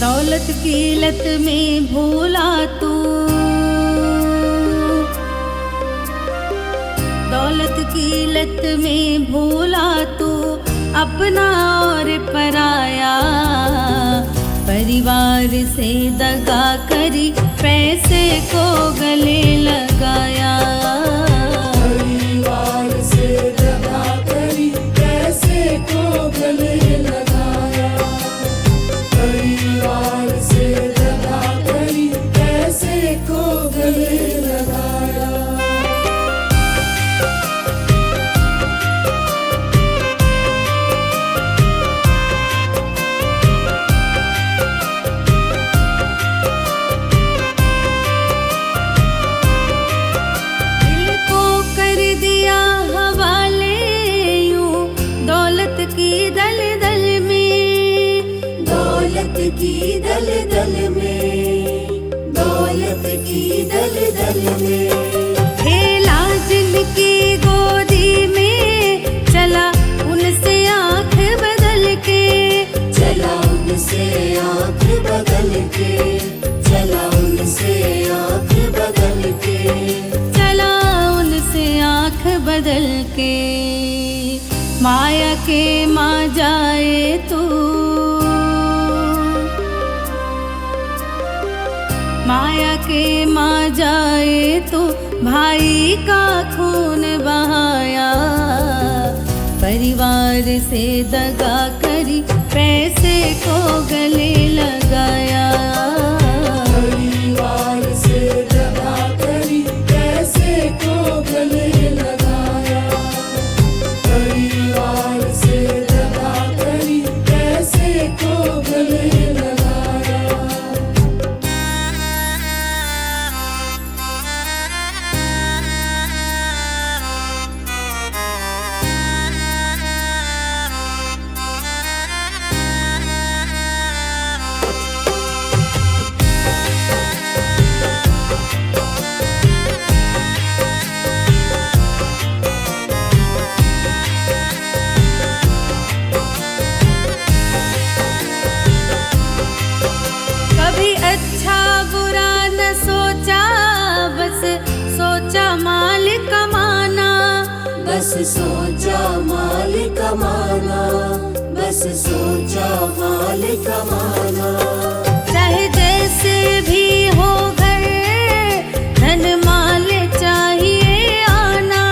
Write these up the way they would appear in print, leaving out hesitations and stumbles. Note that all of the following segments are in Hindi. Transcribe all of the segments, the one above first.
दौलत की लत में भूला तू, दौलत की लत में भूला तू अपना और पराया। परिवार से दगा करी पैसे को गले लगाया। परिवार से दगा करी पैसे को गले लगाया। परिवार से दगा करी पैसे को गले लगाया। दिल को कर दिया हवाले यूं दौलत की दलदल में, दौलत की दलदल में, दौलत की दलदल में। खेला जिनकी गोदी में चला उनसे आंख बदल के, चला उनसे आँख बदल के, चला उनसे आँख बदल के। चला उनसे आंख बदल के। माया के माँ जाए तू, माया के माँ जाए तो भाई का खून बहाया। परिवार से दगा करी पैसे को गले लगाया। परिवार से दगा करी पैसे को गले लगाया। परिवार से दगा करी पैसे को गले लगाया। कभी अच्छा बुरा न सोचा, बस सोचा माल कमाना। बस सोचा माल कमाना, बस सोचा माल कमाना। चाहे जैसे भी हो घर धन माल चाहिए आना।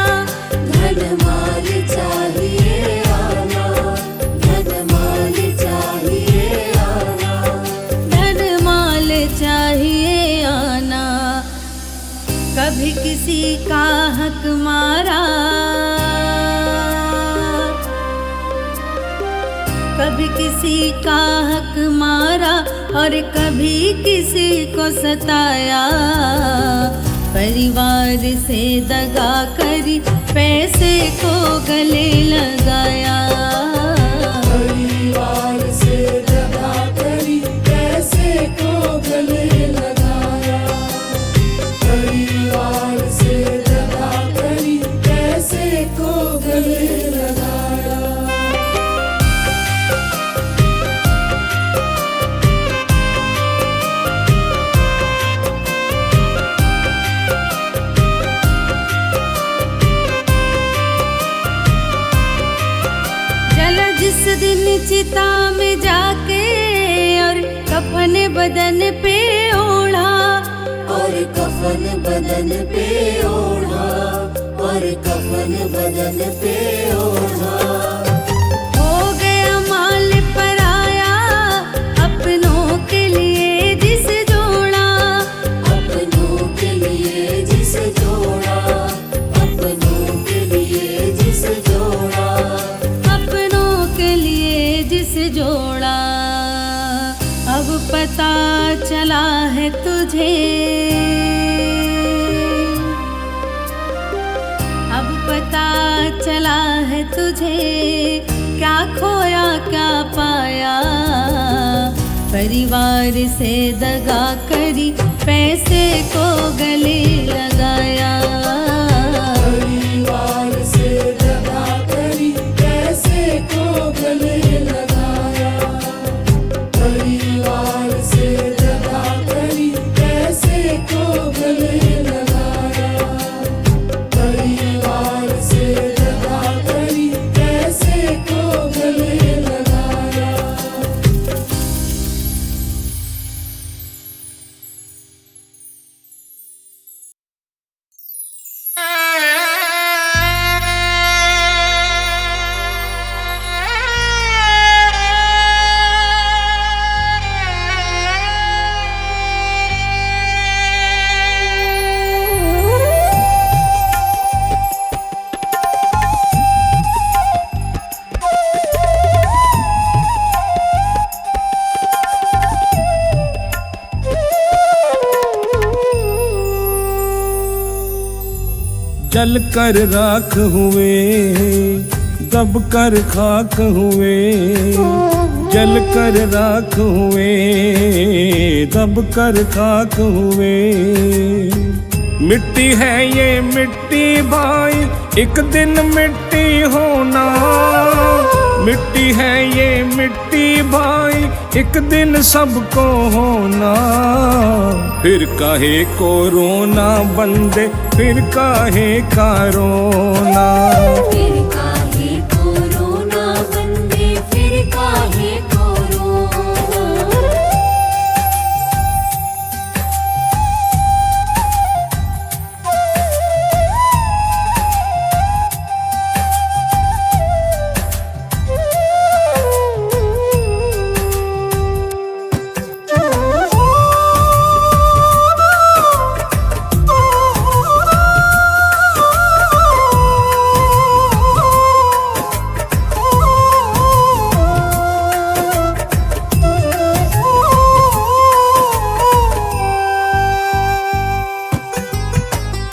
धन माल चाहिए आना, धन माल चाहिए आना। धन माल चाहिए आना। कभी किसी का हक मारा, कभी किसी का हक मारा और कभी किसी को सताया। परिवार से दगा करी पैसे को गले लगाया। परिवार से दगा करी पैसे को गले लगाया। परिवार से दगा करी पैसे को गले लगाया। चला जिस दिन चिता में जाके और कफन बदन पे ओढ़ा, और कफन बदन पे ओढ़ा, और कफन बदन पे ओढ़ा। हो गया माल पराया अपनों के लिए जिस जोड़ा। अपनों चला है तुझे, अब पता चला है तुझे, क्या खोया क्या पाया। परिवार से दगा करी, पैसे को गले लगाया। परिवार से दगा करी, पैसे को गले लगाया। परिवार से दगा करी, पैसे को गले लगाया। परिवार से दगा करी, पैसे को गले लगाया। जल कर राख हुए, दब कर खाक हुए। जल कर राख हुए, दब कर खाक हुए। मिट्टी है ये मिट्टी भाई, एक दिन मिट्टी होना। मिट्टी है ये मिट्टी भाई, एक दिन सबको होना। फिर काहे को रोना बंदे, फिर काहे का रोना। फिर काहे को रोना बंदे, फिर काहे को रोना।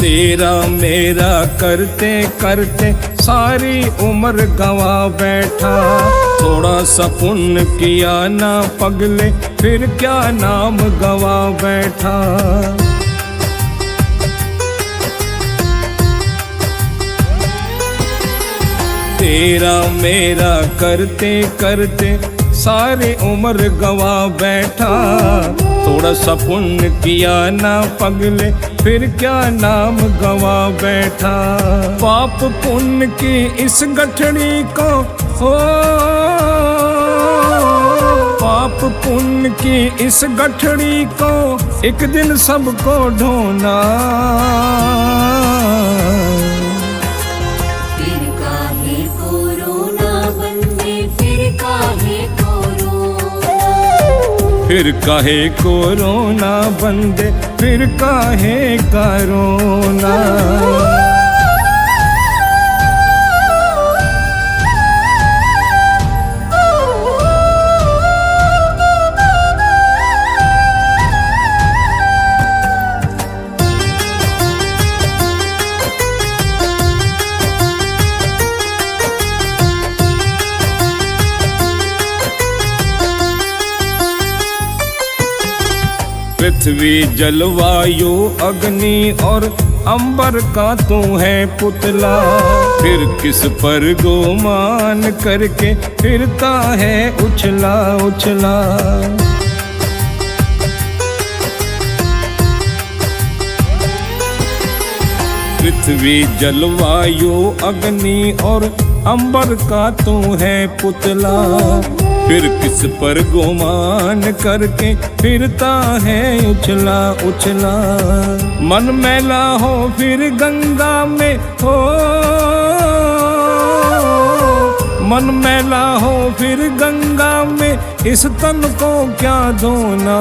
तेरा मेरा करते करते सारी उम्र गवा बैठा। थोड़ा सा पुण्य किया ना पगले, फिर क्या नाम गवा बैठा। तेरा मेरा करते करते सारी उम्र गवा बैठा। थोड़ा सा पुण्य किया ना पगले, फिर क्या नाम गवा बैठा। पाप पुण्य की इस गठड़ी को हो, पाप पुण्य की इस गठड़ी को एक दिन सबको ढोना। फिर काहे को रोना बंदे, फिर काहे को रोना। फिर काहे को रोना बंदे, फिर काहे का रोना। पृथ्वी जलवायु अग्नि और अंबर का तू है पुतला। फिर किस पर गोमान करके फिरता है उछला उछला। पृथ्वी जलवायु अग्नि और अंबर का तू है पुतला। फिर किस पर गुमान करके फिरता है उछला उछला। मन मैला हो फिर गंगा में हो, मन मैला हो फिर गंगा में, इस तन को क्या धोना।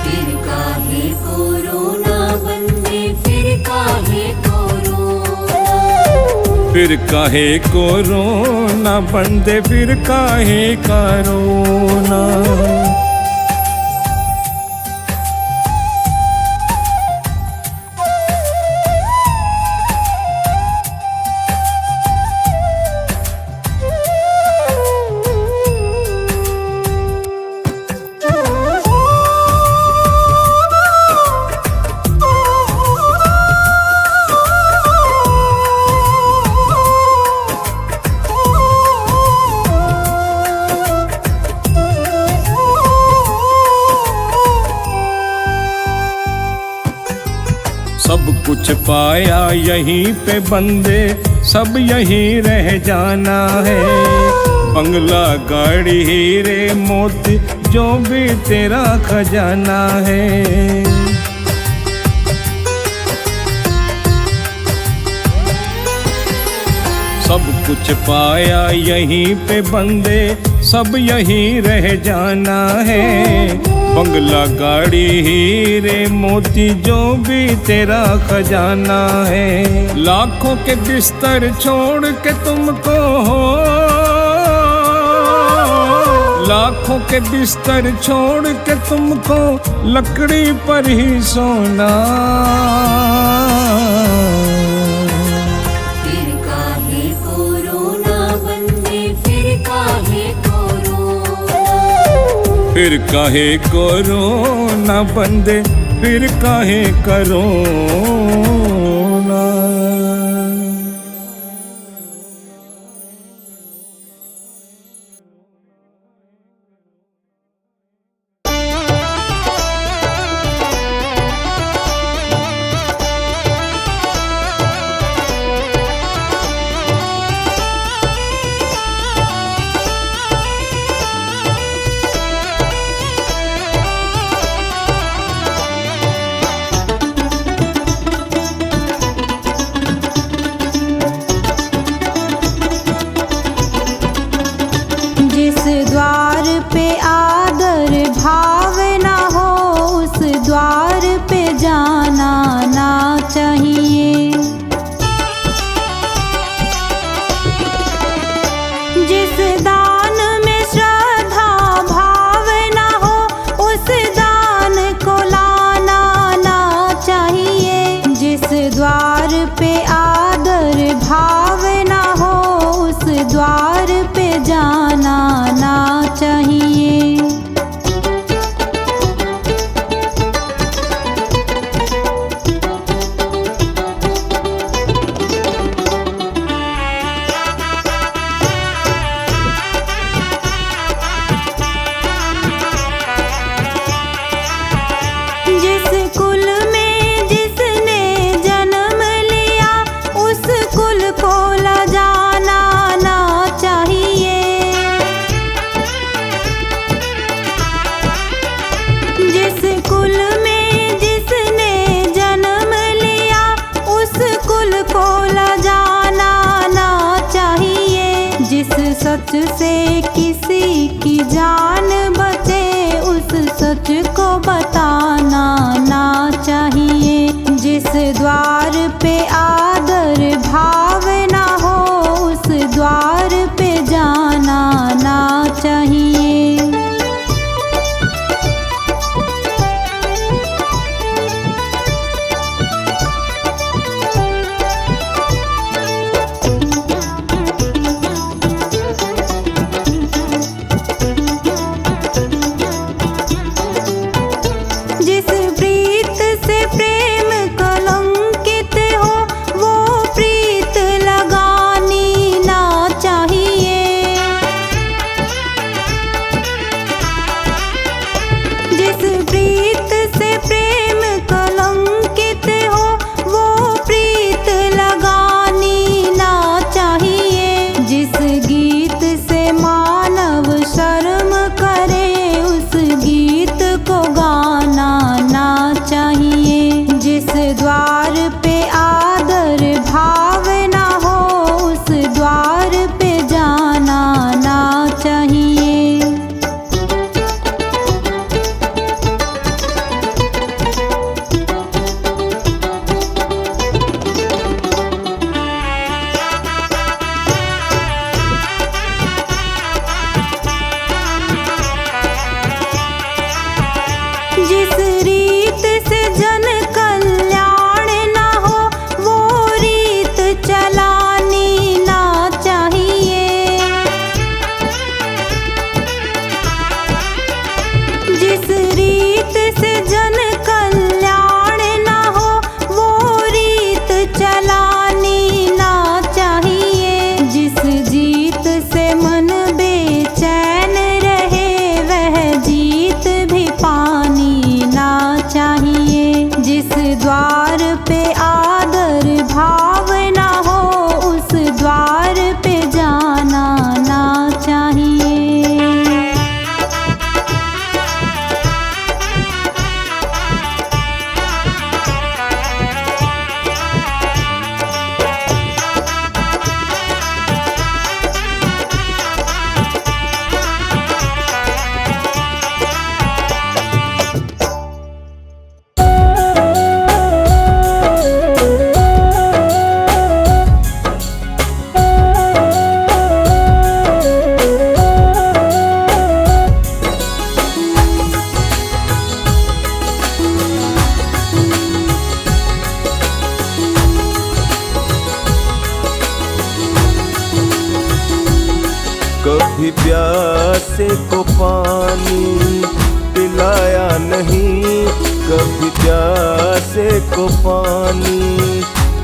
फिर काहे को रोना बंदे, फिर काहे को रोना। फिर काहे को रोना बंदे, फिर काहे का रोना। सब कुछ पाया यहीं पे बंदे, सब यहीं रह जाना है। बंगला गाड़ी हीरे मोती जो भी तेरा खजाना है। सब कुछ पाया यहीं पे बंदे, सब यहीं रह जाना है। बंगला गाड़ी हीरे मोती जो भी तेरा खजाना है। लाखों के बिस्तर छोड़ के तुमको हो, लाखों के बिस्तर छोड़ के तुमको लकड़ी पर ही सोना। फिर काहे को रोना बंदे, फिर काहे को रोना। फिर काहे को रोना बंदे, फिर काहे करो ना। जिस द्वार पे आदर भाव ना हो, उस द्वार पे जाना ना चाहिए। जिस दान में श्रद्धा भाव ना हो, उस दान को लाना ना चाहिए। जिस द्वार पे आदर भाव ना हो, उस द्वार पे जाना ना चाहिए। जिस कुल में जिसने जन्म लिया, उस कुल को लजाना ना चाहिए। जिस कुल में जिसने जन्म लिया, उस कुल को लजाना ना चाहिए। जिस सच से किसी की जान बचे, उस सच को बताना ना चाहिए। जिस द्वार पे आदर भाव ना हो, उस द्वार पे जाना ना चाहिए। जिस रीत से जन कल्याण ना हो वो रीत चलानी ना चाहिए। जिस जीत से मन बेचैन रहे वह जीत भी पानी ना चाहिए। जिस द्वार पे आदर भाव ना हो उस द्वार पे जाना ना चाहिए। कभी प्यासे को पानी पिलाया नहीं, कभी प्यासे को पानी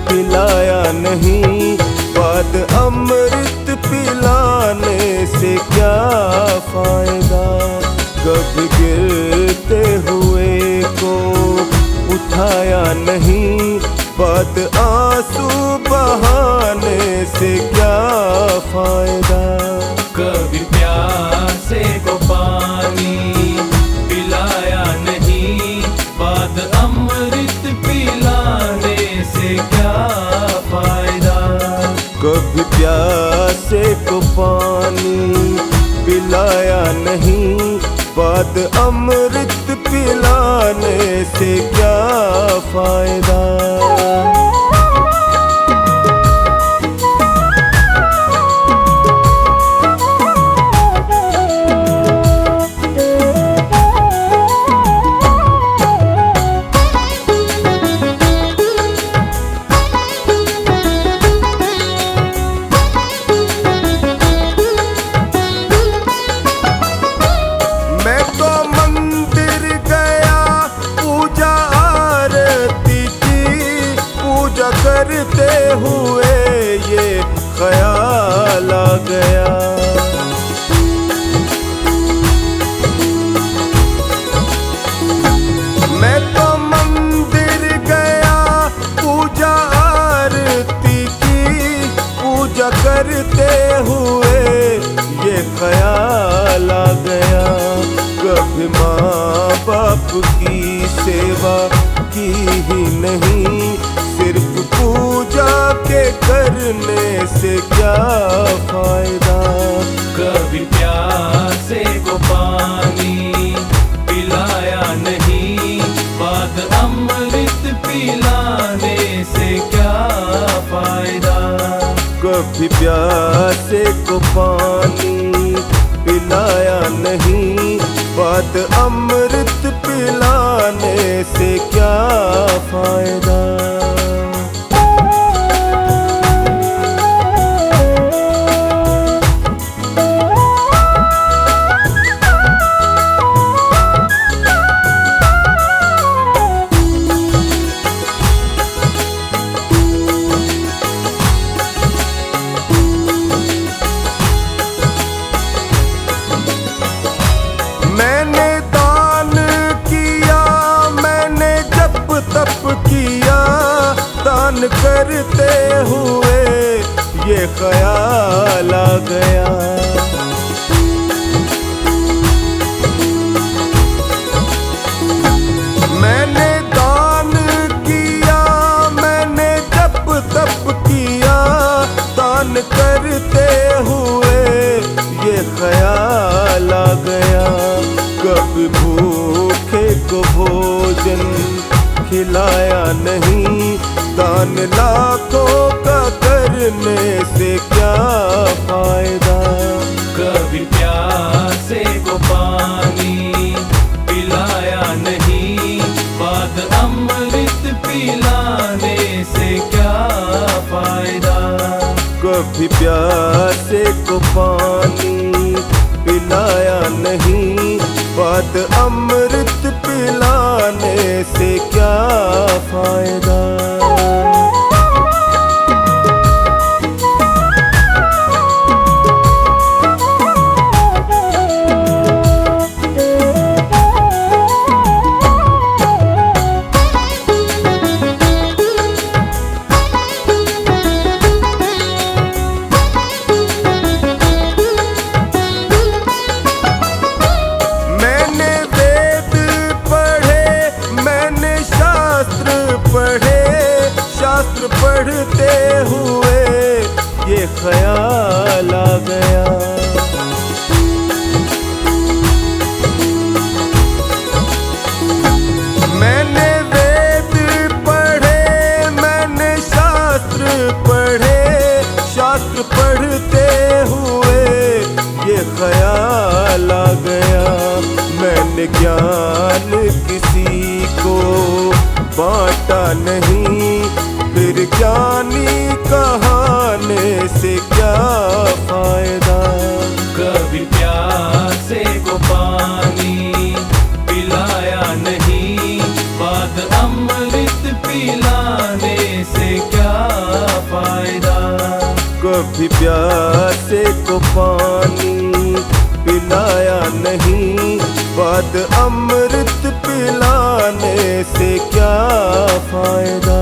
पिलाया नहीं। बाद अमृत पिलाने से क्या फायदा। कभी गिरते हुए को उठाया नहीं, बाद आंसू बहाने से क्या फायदा। कभी प्यासे को पानी पिलाया नहीं, बाद अमृत पिलाने से क्या फायदा। कभी प्यासे को पानी पिलाया नहीं, बाद अमृत पिलाने से क्या फायदा। करते हुए ये ख्याल आ गया। मैं तो मंदिर गया पूजा आरती की, पूजा करते हुए ये ख्याल आ गया। कभी माँ बाप की सेवा की ही नहीं, सिर्फ पूजा के करने से क्या फायदा। कभी प्यासे को पानी पिलाया नहीं, बाद अमृत पिलाने से क्या फायदा। कभी प्यासे को पानी पिलाया नहीं, बाद अमृत पिलाने से क्या फायदा। मैंने दान किया, मैंने जप तप किया, दान करते हुए ये ख्याल आ गया। मैंने दान किया, मैंने जप तप किया, दान करते हुए ये ख्याल आ गया। कभी भूखे को भोजन खिलाया नहीं, दान लाखों का करने से क्या फायदा। कभी प्यासे को पानी पिलाया नहीं, बाद अमृत पिलाने से क्या फायदा। कभी प्यासे को पानी पिलाया नहीं, बाद बाद अमृत पिलाने से क्या फायदा। पढ़ते हुए ये ख्याल आ गया, मैंने वेद पढ़े, मैंने शास्त्र पढ़े, शास्त्र पढ़ते हुए ये ख्याल आ गया, मैंने ज्ञान किसी को बांटा नहीं, फिर ज्ञानी कहाने से क्या फायदा। कभी प्यासे को पानी पिलाया नहीं, बाद अमृत पिलाने से क्या फायदा। कभी प्यासे को पानी पिलाया नहीं, बाद अमृत पिलाने से क्या फायदा।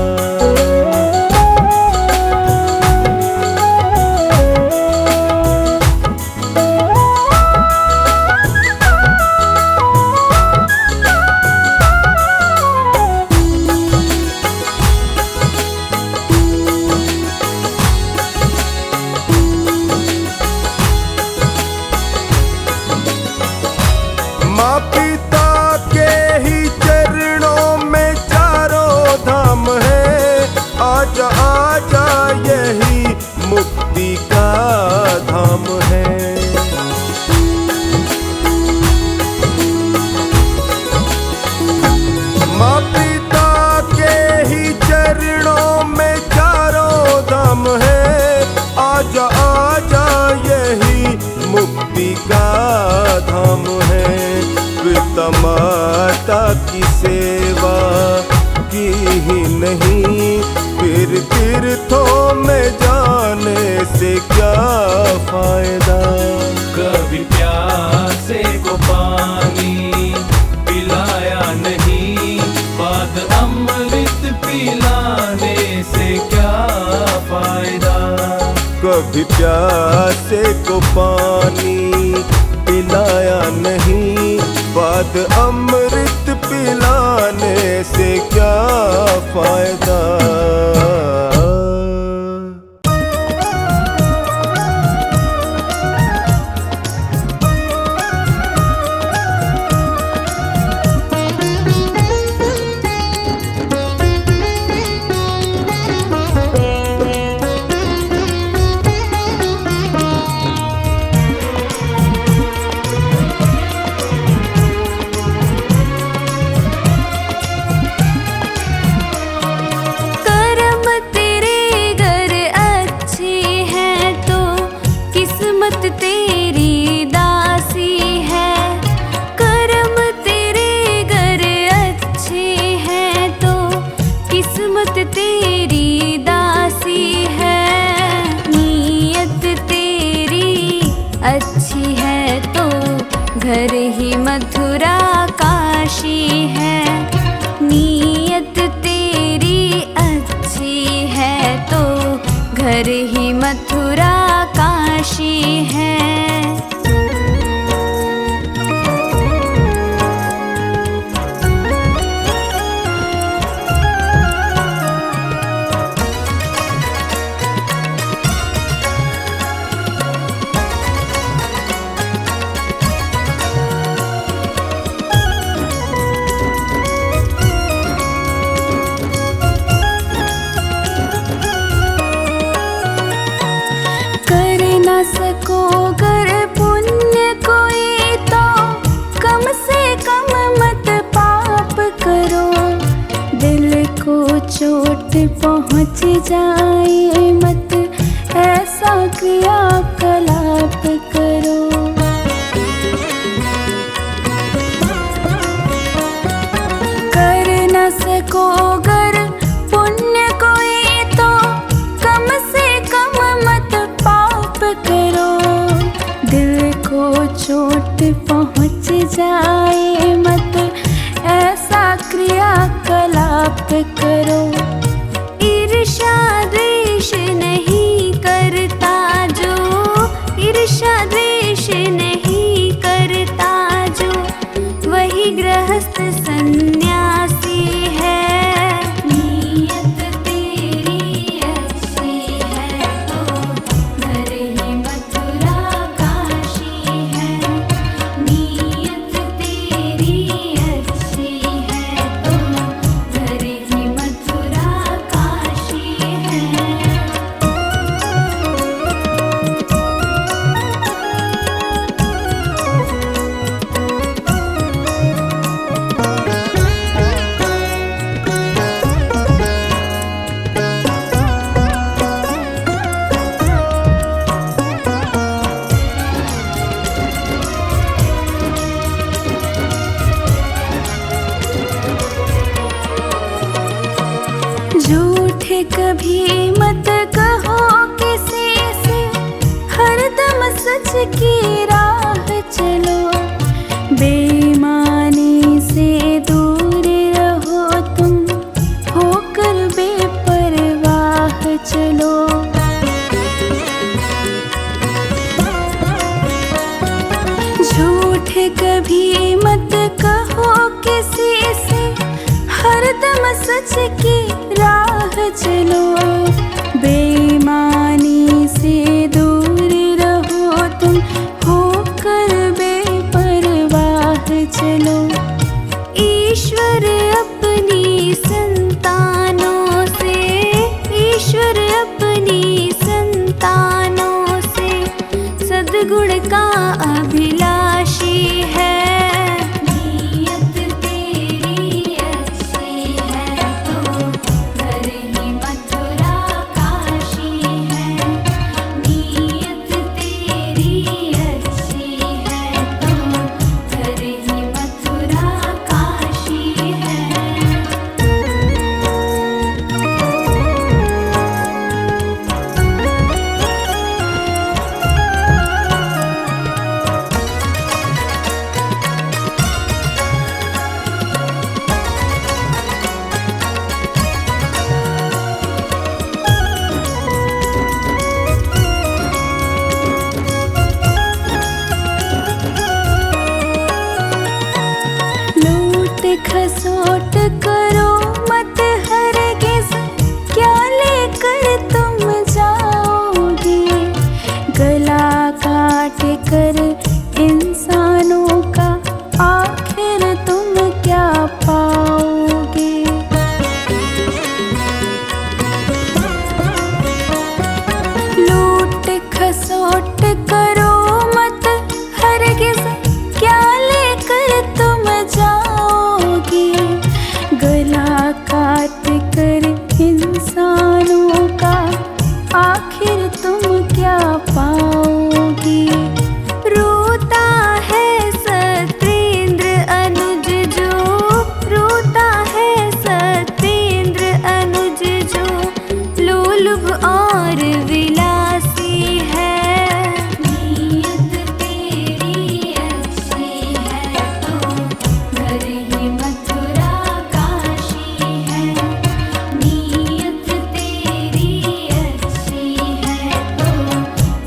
माँ पिता के ही चरणों में चारों धाम है, आजा आजा यही मुक्ति का धाम है। माँ पिता के ही चरणों में चारों धाम है, आजा आजा यही मुक्ति का धाम है। पिता माता की सेवा की ही नहीं, फिर तीर्थों में जाने से क्या फायदा। कभी प्यासे को पानी पिलाया नहीं, बाद अमृत पिलाने से क्या फायदा। कभी प्यासे को पानी पिलाया नहीं, बाद अमृत पिलाने से क्या फायदा। तेरी दासी है, कर्म तेरे घर अच्छे हैं तो किस्मत तेरी दासी है। नीयत तेरी अच्छी है तो घर ही मथुरा काशी है। नीयत तेरी अच्छी है तो घर ही मथुरा काशी है। सको कर पुण्य कोई तो कम से कम मत पाप करो। दिल को चोट पहुँच जाए मत ऐसा क्रियाकलाप करो। गृहस्थ सन्यासी है। नीयत तेरी अच्छी है तो घर ही मथुरा काशी है। नीयत तेरी अच्छी है तो घर ही मथुरा काशी है। झूठ कभी मत कहो किसी से, हरदम सच की राह चलो। बेईमानी से दूर रहो तुम, होकर बेपरवाह चलो। झूठ कभी मत कहो किसी से, हरदम सच की राह चलो। बेईमानी से दूर रहो तुम, होकर बेपरवाह चलो। ईश्वर अपनी संतानों से, ईश्वर अपनी संतानों से सद्गुण का अभिलाषी है। नीयत तेरी अच्छी है तो घर ही मथुरा काशी है। नीयत तेरी अच्छी है तो घर ही मथुरा काशी है। लूट खसोट करो मत हरगिज़, क्या लेकर तुम जाओगे। गला काट कर इंसानों का आखिर तुम क्या पाओगे। लूट खसोट करो मत हरगिज़, क्या लेकर तुम जाओगे। गला काट कर इंसानों का आखिर तुम क्या पाओगे। रोता है सत्येंद्र अनुज जो, रोता है सत्येंद्र अनुज जो लोलुभ और विलासी है। नीयत तेरी अच्छी है तो घर ही मथुरा काशी है। नीयत तेरी अच्छी है तो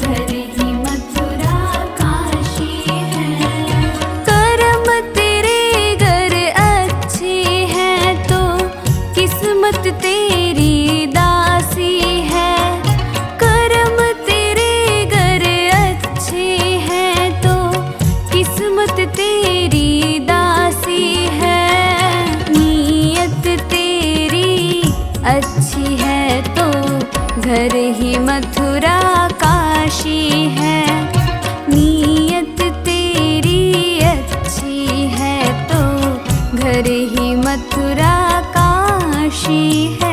घर ही मथुरा काशी है। कर्म तेरे घर अच्छे हैं तो किस्मत तेरी दासी है। कर्म तेरे घर अच्छे हैं तो किस्मत तेरी दासी है। नीयत तेरी अच्छी है तो घर ही मथुरा काशी है। नीयत तेरी अच्छी है तो घर ही मथुरा काशी है।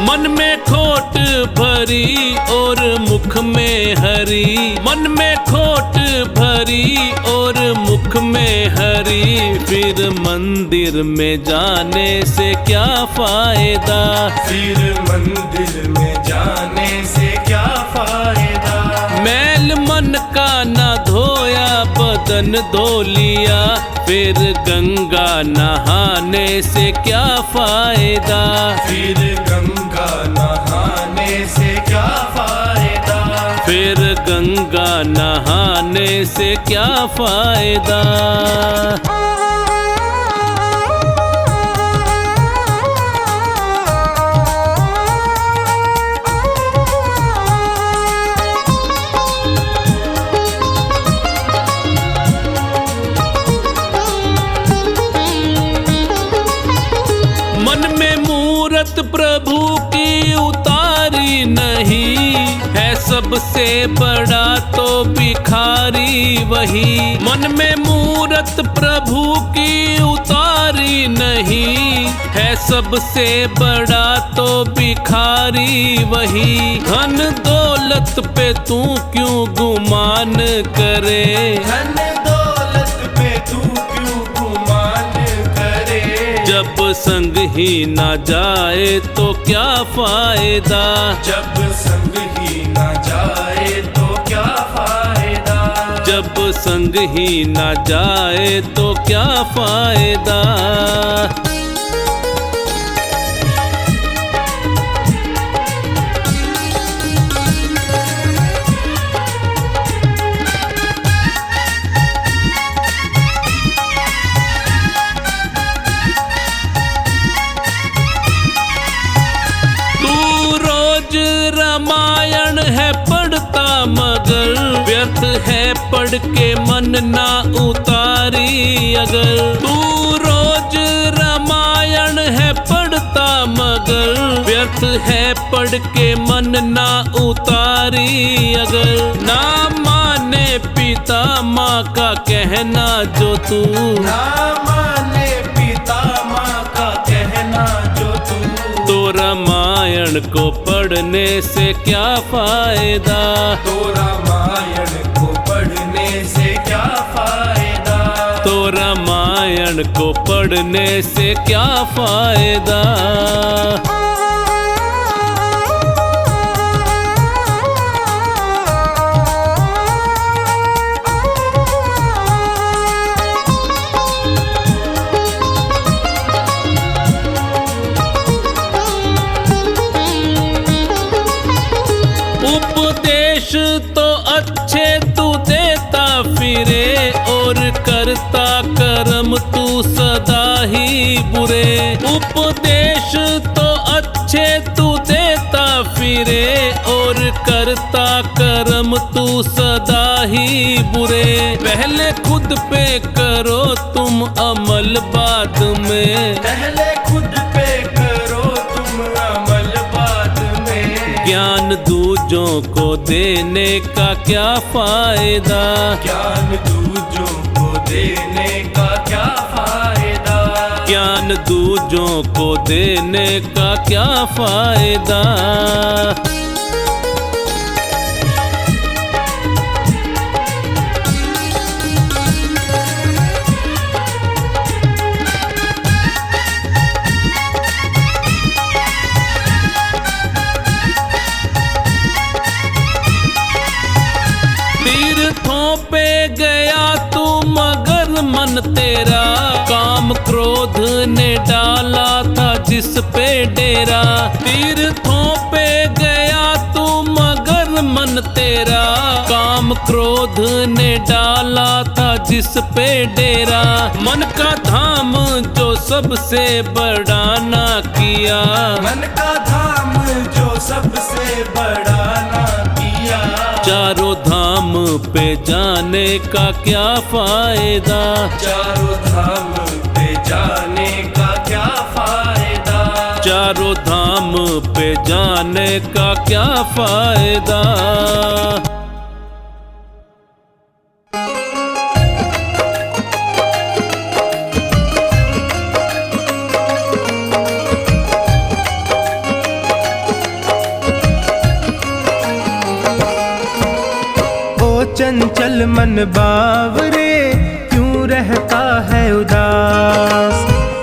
मन में खो खोट भरी और मुख में हरी, मन में खोट भरी और मुख में हरी, फिर मंदिर में जाने से क्या फायदा, फिर मंदिर में जाने से क्या फायदा। मैल मन का ना धोया बदन धो लिया, फिर गंगा नहाने से क्या फायदा, फिर गंगा नहाने से क्या फायदा, फिर गंगा नहाने से क्या फायदा। मन में मूरत प्रभु की उतारी नहीं, है सबसे बड़ा तो भिखारी वही। मन में मूरत प्रभु की उतारी नहीं, है सबसे बड़ा तो भिखारी वही। धन दौलत पे तू क्यों गुमान करे, धन दौलत पे तू क्यों गुमान करे, जब संग ही ना जाए तो क्या फायदा, जब संग ही ना जाए तो क्या फायदा, जब संग ही ना जाए तो क्या फायदा। रामायण है पढ़ता मगर व्यर्थ है पढ़ के मन ना उतारी अगर। तू रोज रामायण है पढ़ता मगर व्यर्थ है पढ़ के मन ना उतारी अगर। ना माने पिता माँ का कहना जो तू, ना माने पिता माँ का कहना जो तू, तो रामायण को पढ़ने से क्या फायदा, तो रामायण को पढ़ने से क्या फायदा, तो रामायण को पढ़ने से क्या फायदा। उपदेश तो अच्छे तू देता फिरे और करता कर्म तू सदा ही बुरे। उपदेश तो अच्छे तू देता फिरे और करता कर्म तू सदा ही बुरे। पहले खुद पे करो तुम अमल बाद में, पहले खुद पे करो तुम अमल बाद में। ज्ञान दूजों को देने का क्या फायदा, ज्ञान दूजों को देने का क्या फायदा, ज्ञान दूजों को देने का क्या फायदा। तीर्थों पे गया तू मगर मन तेरा काम क्रोध ने डाला था जिस पे डेरा। तीर्थों पे गया तू मगर मन तेरा काम क्रोध ने डाला था जिस पे डेरा। मन का धाम जो सबसे बड़ा ना किया, मन का धाम जो सबसे बड़ा ना किया। चारों धाम पे जाने का क्या फायदा, चारों धाम पे जाने का क्या फायदा, चारों धाम पे जाने का क्या फायदा। चंचल मन बावरे क्यों रहता है उदास।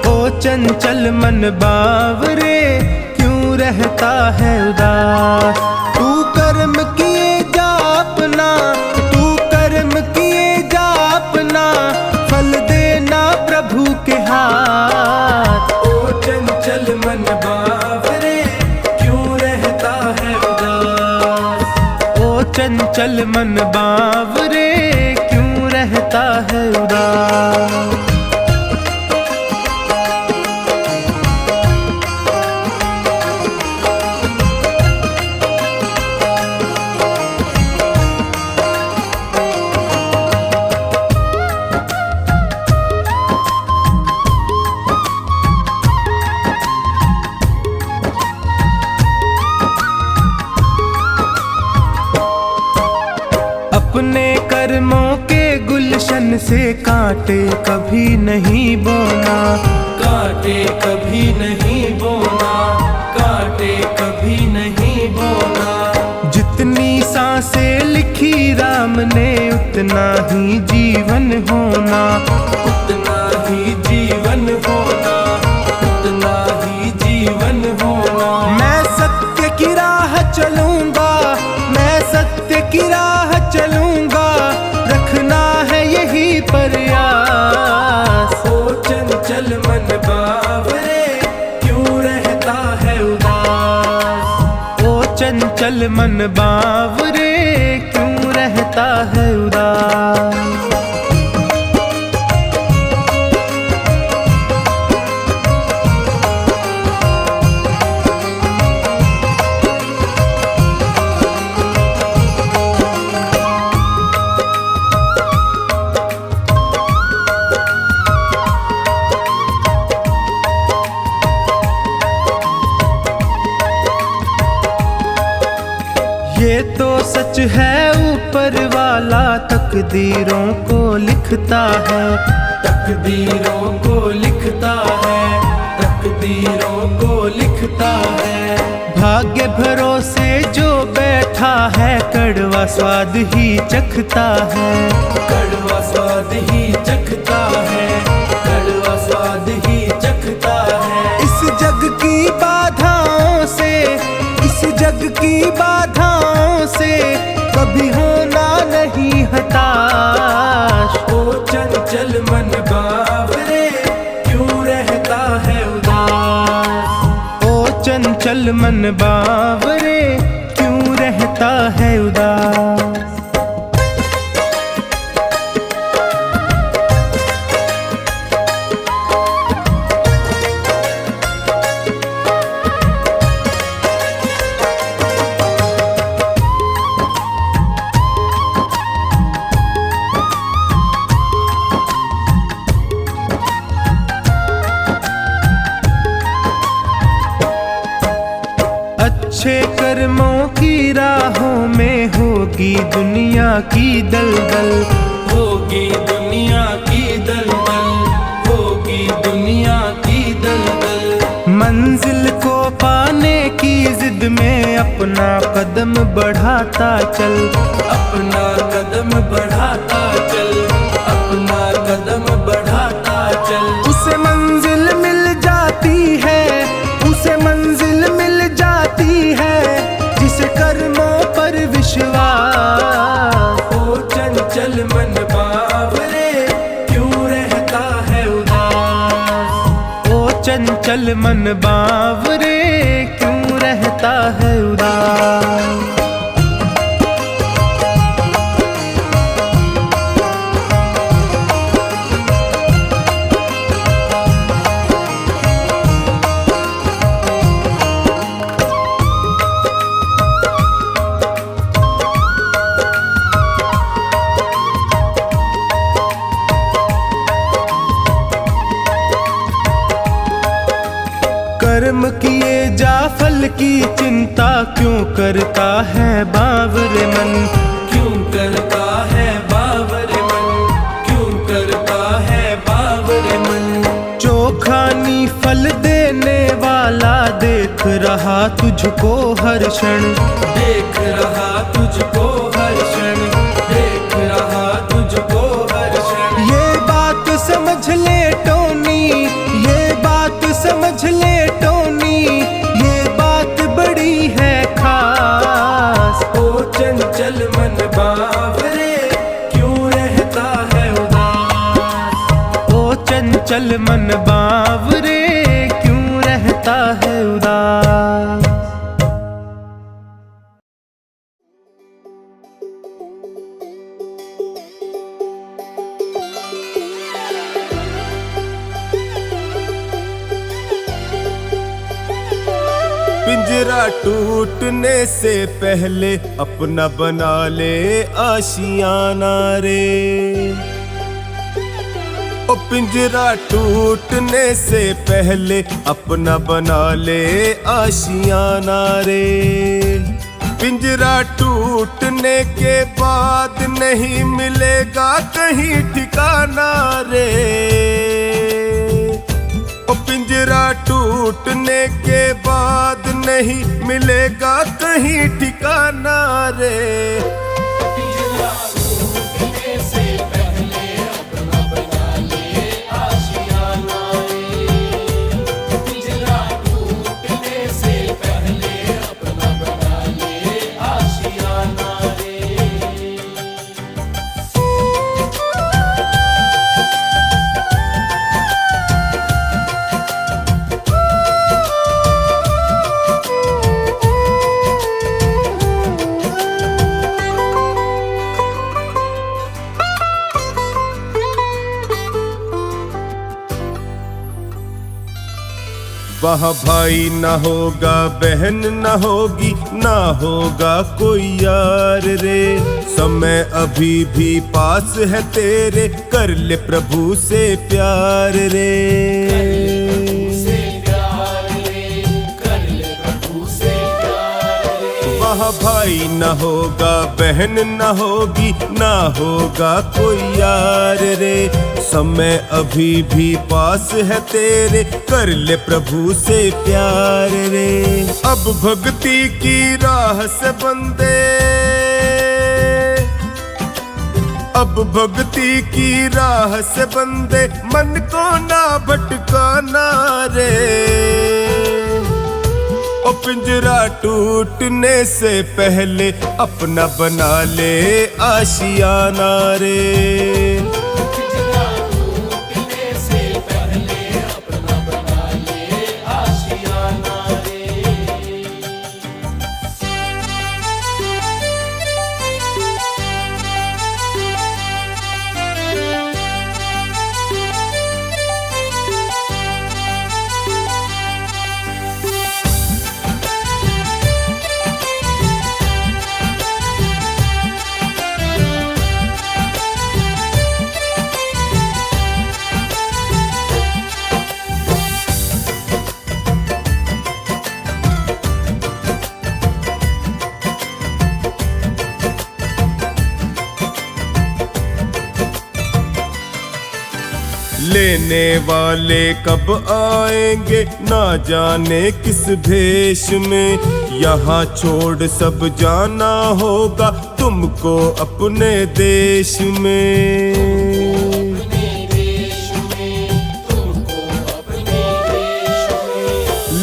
ओ चंचल मन बावरे क्यों रहता है उदास। तू कर्म किए जा अपना, तू कर्म किए जा अपना, फल देना प्रभु के हाथ। ओ चंचल मन बावरे क्यों रहता है उदास। ओ चंचल मन बावरे क्यों रहता है उदास। अपने कर्मों के गुलशन से कांटे कभी नहीं बोना, कांटे कभी नहीं बोना, कांटे कभी नहीं बोना। जितनी सांसें लिखी राम ने उतना ही जीवन होना, उतना ही जीवन होना, उतना ही जीवन होना। मैं सत्य की राह चलूंगा, मैं सत्य की राह चलूंगा, रखना है यही प्रयास। ओ चंचल मन बावरे क्यों रहता है उदास। ओ चंचल मन बावरे क्यों रहता है उदास। ये तो सच है ऊपर वाला तकदीरों को लिखता है, तकदीरों को लिखता है, तकदीरों को लिखता है। भाग्य भरोसे जो बैठा है कड़वा स्वाद ही चखता है, कड़वा स्वाद ही चखता है, कड़वा स्वाद ही चखता है। इस जग की बाधाओं से, इस जग की बाधाओं से कभी होना नहीं हताश। ओ चंचल मन बावरे क्यों रहता है उदास। ओ चंचल मन बावरे क्यों रहता है उदास। अच्छे कर्मों की राहों में होगी दुनिया की दलदल, होगी दुनिया की दलदल, होगी दुनिया की दलदल। मंजिल को पाने की जिद में अपना कदम बढ़ाता चल, अपना कदम बढ़ाता चल, अपना कदम बढ़ाता चल। उसे मंजिल मिल जाती है, उसे मंजिल मिल जाती है जिसे कर्मों पर विश्वास। ओ चंचल मन बावरे क्यों रहता है उदास। ओ चंचल मन बावरे क्यों रहता है उदास। कर्म किए जा फल की चिंता क्यों करता है बावरे मन, क्यों करता है बावरे मन, क्यों करता है बावरे मन। चोखानी फल देने वाला देख रहा तुझको हर क्षण, देख रहा तुझको हर क्षण, देख चल मन बावरे, क्यों रहता है उदास। पिंजरा टूटने से पहले अपना बना ले आशियाना रे। ओ पिंजरा टूटने से पहले अपना बना ले आशियाना रे। पिंजरा टूटने के बाद नहीं मिलेगा कहीं ठिकाना रे। ओ पिंजरा टूटने के बाद नहीं मिलेगा कहीं ठिकाना रे। वहाँ भाई ना होगा, बहन ना होगी, ना होगा कोई यार रे। समय अभी भी पास है तेरे, कर ले प्रभु से प्यार रे। वहाँ भाई ना होगा, बहन ना होगी, ना होगा कोई यार रे। समय अभी भी पास है तेरे, कर ले प्रभु से प्यार रे। अब भक्ति की राह से बंदे, अब भक्ति की राह से बंदे, मन को ना भटकाना रे। ओ पिंजरा टूटने से पहले अपना बना ले आशियाना रे। लेने वाले कब आएंगे ना जाने किस भेष में। यहाँ छोड़ सब जाना होगा तुमको अपने देश में।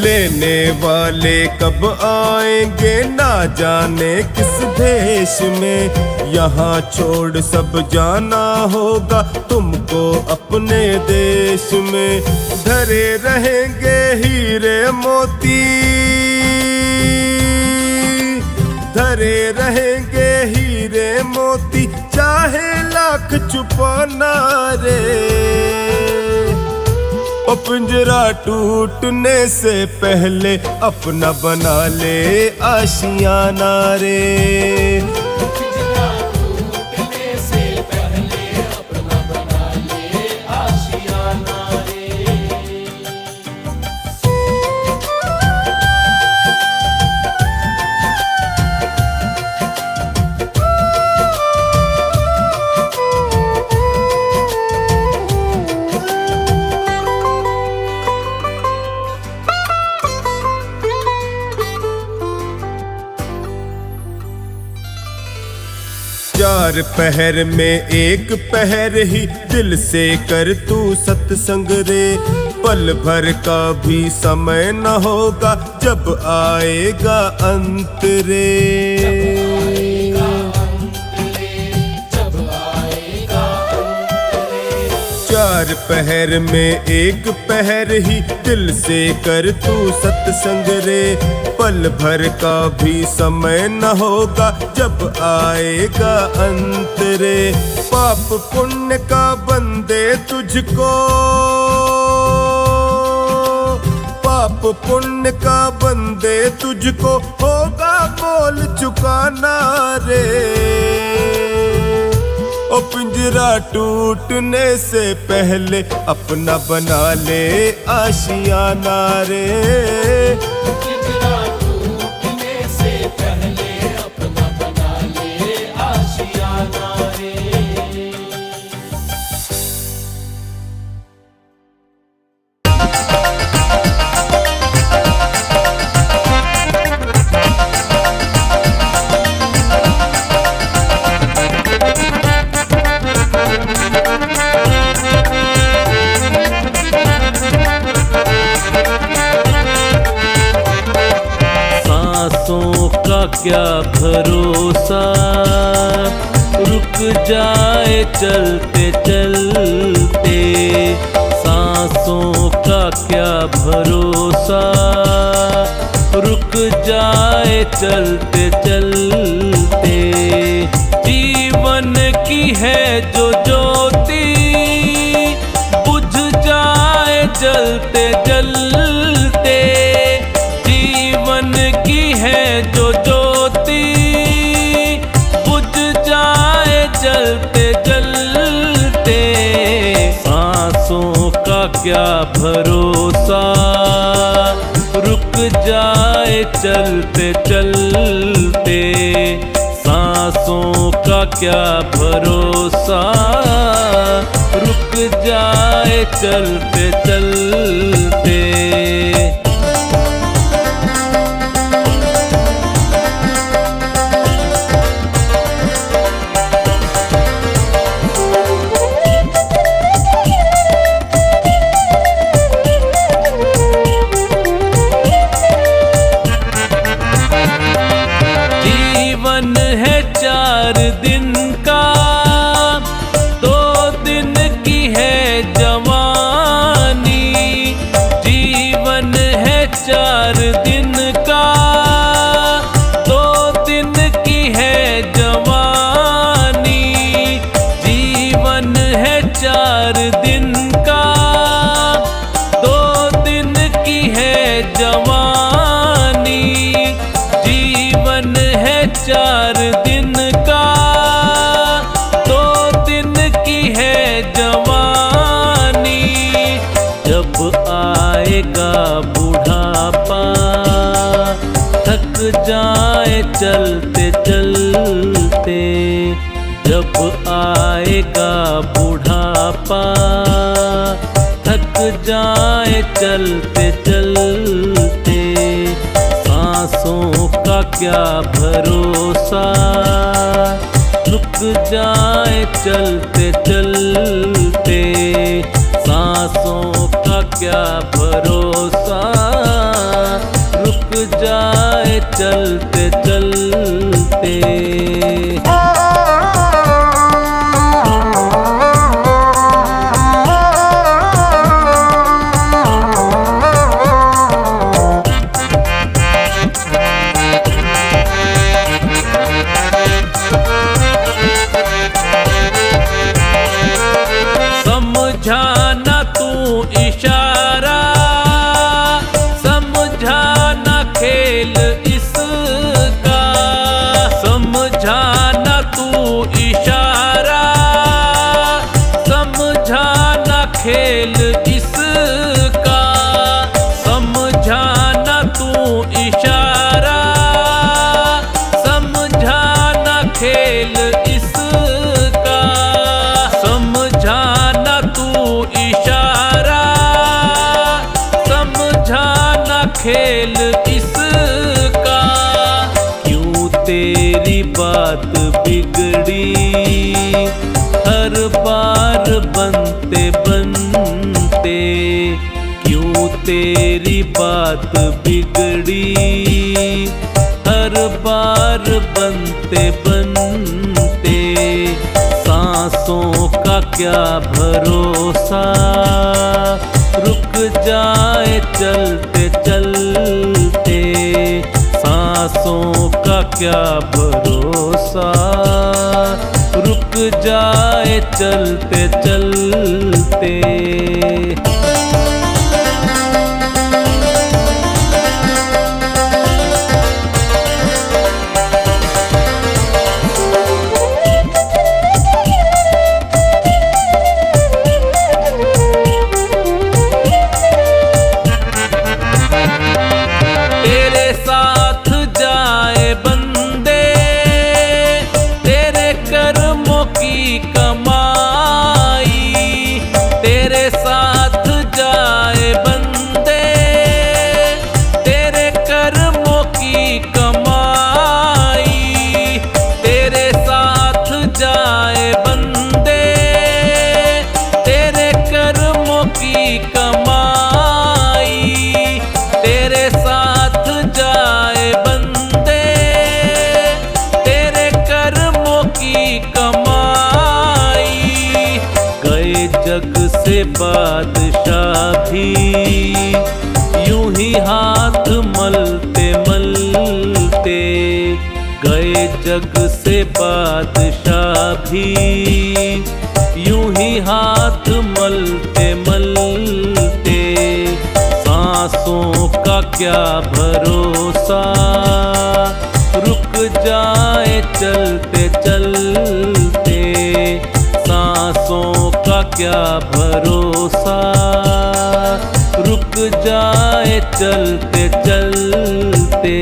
लेने वाले कब आएंगे ना जाने किस भेष में। यहाँ छोड़ सब जाना होगा तुमको अपने देश में। धरे रहेंगे हीरे मोती, धरे रहेंगे हीरे मोती, चाहे लाख छुपाना रे। ओ पिंजरा टूटने से पहले अपना बना ले आशियाना रे। चार पहर में एक पहर ही दिल से कर तू सत्संग रे। पल भर का भी समय न होगा जब आएगा अंत रे। चार पहर में एक पहर ही दिल से कर तू सत्संग रे। पल भर का भी समय न होगा जब आएगा अंत रे। पाप पुण्य का बंदे तुझको, पाप पुण्य का बंदे तुझको होगा बोल चुकाना रे। ओ पिंजरा टूटने से पहले अपना बना ले आशियाना रे। पिंजरा टूटने से पहले अपना बना ले आशियाना रे। सांसों का क्या भरोसा, रुक जाए चलते चलते। सांसों का क्या भरोसा, रुक जाए चलते चलते। जीवन की है जो ज्योति, बुझ जाए जलते जलते। जीवन की है जो ज्योति, बुझ जाए जलते जलते। सांसों का क्या भरोसा, रुक जाए चलते चलते। सांसों का क्या भरोसा, रुक जाए चलते चलते। जीवन है 4 दिन का, 2 दिन की है जवानी। जीवन है 4 दिन का, 2 दिन की है जवानी। जीवन है 4 दिन का, 2 दिन की है जवानी। जीवन है 4 दिन का, 2 दिन की है जवानी। जब आएगा बुढ़ापा, थक जाए चलते चलते। जब आएगा बुढ़ापा, थक जाए चलते चलते। सांसों का क्या भरोसा, रुक जाए चलते चलते। सांसों का क्या भरोसा, रुक जाए चलते चलते। समझाना तू इशारा, समझाना खेल इसका। समझाना तू इशारा, समझाना खेल इसका। समझाना तू इशारा, समझाना खेल इसका। समझाना तू इशारा, समझाना खेल इसका। क्यों तेरी बात बिगड़ी हर बार बनते बनते। क्यों तेरी बात बिगड़ी हर बार बनते बनते। सांसों का क्या भरोसा, रुक जाए चलते चलते, सांसों का क्या भरोसा, रुक जाए चलते चलते। तेरे साथ जाए बंदे, तेरे कर्मों की कमाई, तेरे साथ जाए बंदे, तेरे कर्मों की कमाई, तेरे साथ जाए बंदे, तेरे कर्मों की कमाई, तेरे साथ जाए बंदे, तेरे कर्मों की कमाई। गए जग से बादशाह भी यूं ही हाथ मलते मलते, गए जग से बादशाह भी यूं ही हाथ मलते मलते, सांसों का क्या भरोसा, रुक जाए चलते चलते, सांसों का क्या भरोसा, रुक जाए चलते चलते।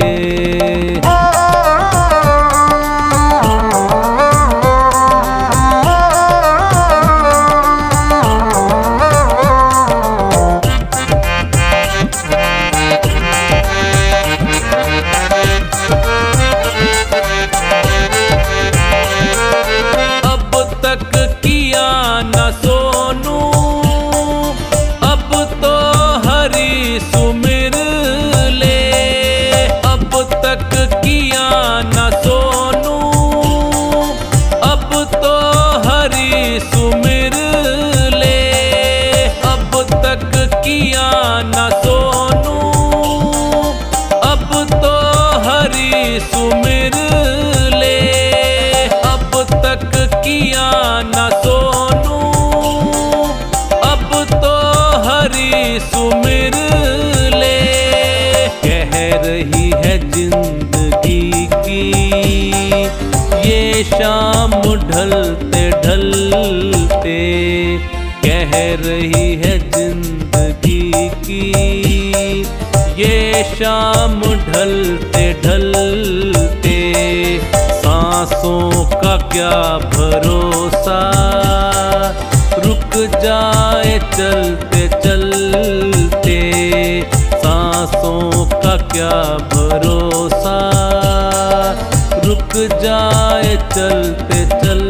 अब तक किया न सोनू, अब तो हरि सुमिर ले, अब तक किया न सोनू, अब तो हरि सुमिर ले, अब तक किया न सोनू, अब तो हरि सुमिर ले, अब तक किया न सोनू, अब तो हरि सुमिर ले। कह रही है जिंदगी की ये शाम ढलते ढलते, कह रही है जिंदगी की ये शाम ढलते ढलते, सांसों का क्या भरोसा, रुक जाए चलते चलते, सांसों का क्या भरोसा, रुक जाए चलते चलते।